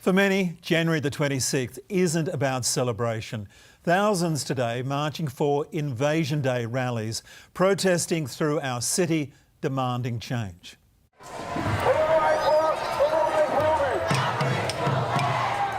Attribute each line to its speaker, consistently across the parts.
Speaker 1: For many, January the 26th isn't about celebration. Thousands today marching for Invasion Day rallies, protesting through our city, demanding change.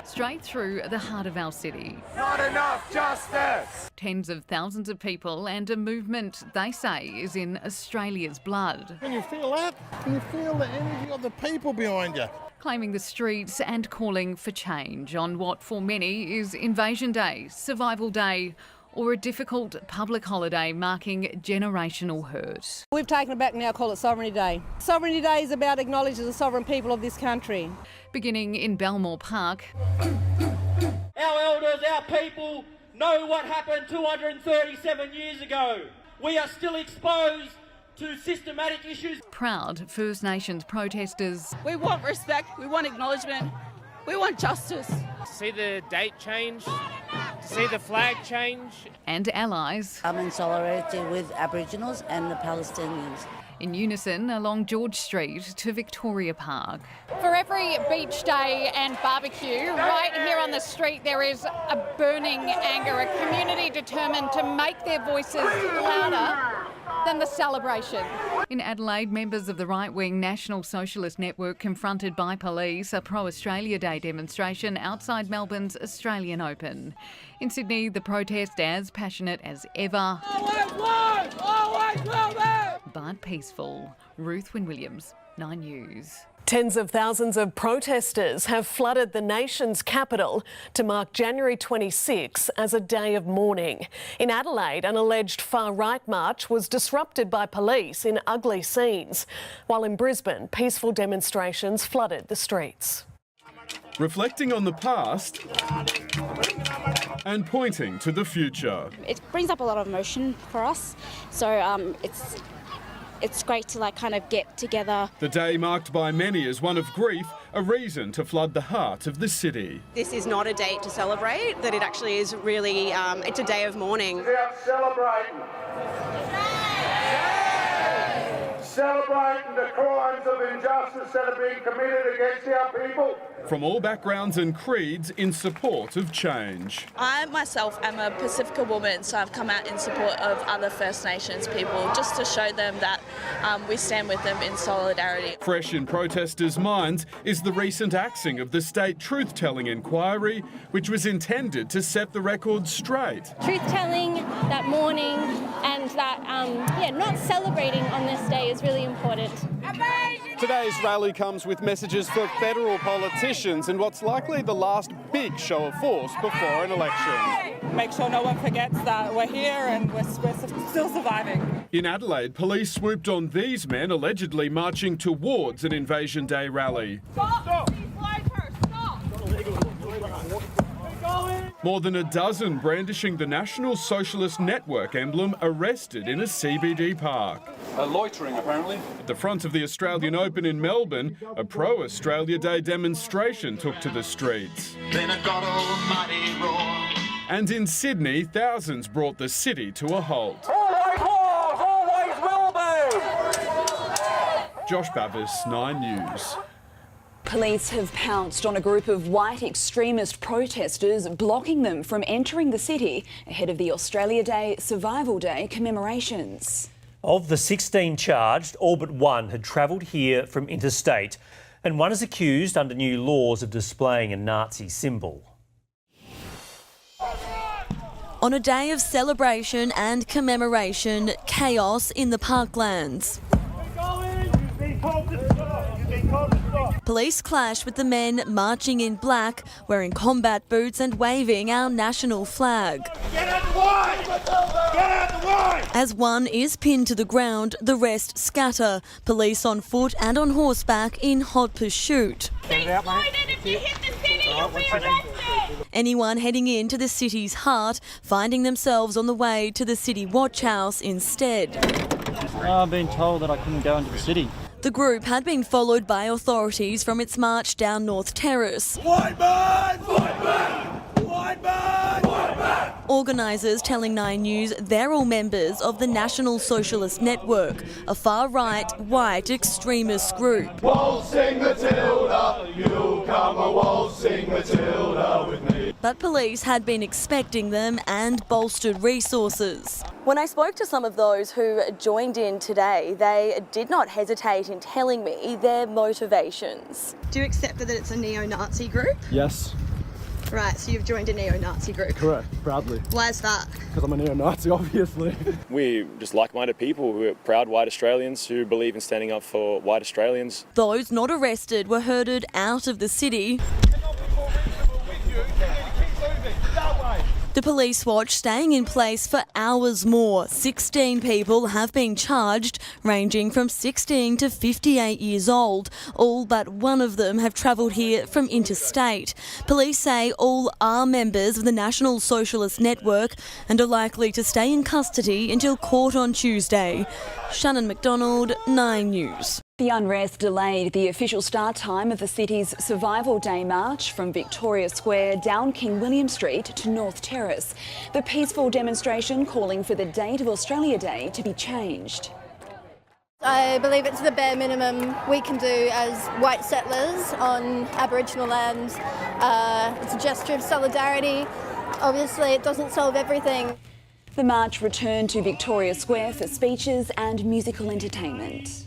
Speaker 2: Straight through the heart of our city.
Speaker 3: Not enough justice!
Speaker 2: Tens of thousands of people and a movement they say is in Australia's blood.
Speaker 4: Can you feel that? Can you feel the energy of the people behind you?
Speaker 2: Claiming the streets and calling for change on what for many is Invasion Day, Survival Day, or a difficult public holiday marking generational hurt.
Speaker 5: We've taken it back now, call it Sovereignty Day. Sovereignty Day is about acknowledging the sovereign people of this country.
Speaker 2: Beginning in Belmore Park.
Speaker 6: Our elders, our people know what happened 237 years ago. We are still exposed to systematic issues.
Speaker 2: Proud First Nations protesters.
Speaker 7: We want respect, we want acknowledgement, we want justice.
Speaker 8: To see the date change, to see the flag change.
Speaker 2: And allies.
Speaker 9: I'm in solidarity with Aboriginals and the Palestinians.
Speaker 2: In unison along George Street to Victoria Park.
Speaker 10: For every beach day and barbecue, right here on the street there is a burning anger, a community determined to make their voices louder than the celebration.
Speaker 2: In Adelaide, members of the right-wing National Socialist Network confronted by police a pro-Australia Day demonstration outside Melbourne's Australian Open. In Sydney, the protest as passionate as ever.
Speaker 3: Always will be!
Speaker 2: But peaceful. Ruth Wynne-Williams, 9 News.
Speaker 11: Tens of thousands of protesters have flooded the nation's capital to mark January 26 as a day of mourning. In Adelaide, an alleged far-right march was disrupted by police in ugly scenes, while in Brisbane, peaceful demonstrations flooded the streets.
Speaker 12: Reflecting on the past and pointing to the future.
Speaker 13: It brings up a lot of emotion for us, so it's great to kind of get together.
Speaker 12: The day marked by many as one of grief, a reason to flood the heart of the city.
Speaker 14: This is not a date to celebrate, that it actually is really, it's a day of mourning.
Speaker 3: It's about celebrating. Celebrating the crimes of injustice that are being committed against our people.
Speaker 12: From all backgrounds and creeds in support of change.
Speaker 7: I myself am a Pacifica woman, so I've come out in support of other First Nations people just to show them that we stand with them in solidarity.
Speaker 12: Fresh in protesters' minds is the recent axing of the state truth-telling inquiry, which was intended to set the record straight.
Speaker 15: Truth-telling, that mourning and that, not celebrating on this day is really important.
Speaker 16: Today's rally comes with messages for federal politicians and what's likely the last big show of force before an election.
Speaker 7: Make sure no one forgets that we're here and we're still surviving.
Speaker 12: In Adelaide, police swooped on these men allegedly marching towards an Invasion Day rally.
Speaker 3: Stop!
Speaker 12: More than a dozen brandishing the National Socialist Network emblem arrested in a CBD park.
Speaker 16: Loitering, apparently.
Speaker 12: At the front of the Australian Open in Melbourne, a pro-Australia Day demonstration took to the streets.
Speaker 3: Then a God almighty roar.
Speaker 12: And in Sydney, thousands brought the city to a halt.
Speaker 3: Always was, always will be!
Speaker 12: Josh Bavis, 9 News.
Speaker 17: Police have pounced on a group of white extremist protesters, blocking them from entering the city ahead of the Australia Day, Survival Day commemorations.
Speaker 18: Of the 16 charged, all but one had travelled here from interstate, and one is accused under new laws of displaying a Nazi symbol.
Speaker 19: On a day of celebration and commemoration, chaos in the parklands. Police clash with the men marching in black, wearing combat boots and waving our national flag.
Speaker 3: Get out the way! Get out the way!
Speaker 19: As one is pinned to the ground, the rest scatter. Police on foot and on horseback in hot pursuit. Anyone heading into the city's heart finding themselves on the way to the City Watch House instead.
Speaker 20: I've been told that I couldn't go into the city.
Speaker 19: The group had been followed by authorities from its march down North Terrace.
Speaker 3: White man! White man! White man! White man!
Speaker 19: Organisers telling 9 News they're all members of the National Socialist Network, a far-right, white extremist group.
Speaker 3: Waltzing Matilda, you come a waltzing Matilda with me.
Speaker 19: But police had been expecting them and bolstered resources. When I spoke to some of those who joined in today, they did not hesitate in telling me their motivations.
Speaker 21: Do you accept that it's a neo-Nazi group?
Speaker 22: Yes.
Speaker 21: Right, so you've joined a neo-Nazi group?
Speaker 22: Correct, proudly.
Speaker 21: Why is that?
Speaker 22: Because I'm a neo-Nazi, obviously.
Speaker 23: We're just like-minded people who are proud white Australians who believe in standing up for white Australians.
Speaker 19: Those not arrested were herded out of the city. The police watch staying in place for hours more. 16 people have been charged, ranging from 16 to 58 years old. All but one of them have travelled here from interstate. Police say all are members of the National Socialist Network and are likely to stay in custody until court on Tuesday. Shannon McDonald, 9 News.
Speaker 17: The unrest delayed the official start time of the city's Survival Day march from Victoria Square down King William Street to North Terrace. The peaceful demonstration calling for the date of Australia Day to be changed.
Speaker 15: I believe it's the bare minimum we can do as white settlers on Aboriginal land. It's a gesture of solidarity. Obviously, it doesn't solve everything.
Speaker 17: The march returned to Victoria Square for speeches and musical entertainment.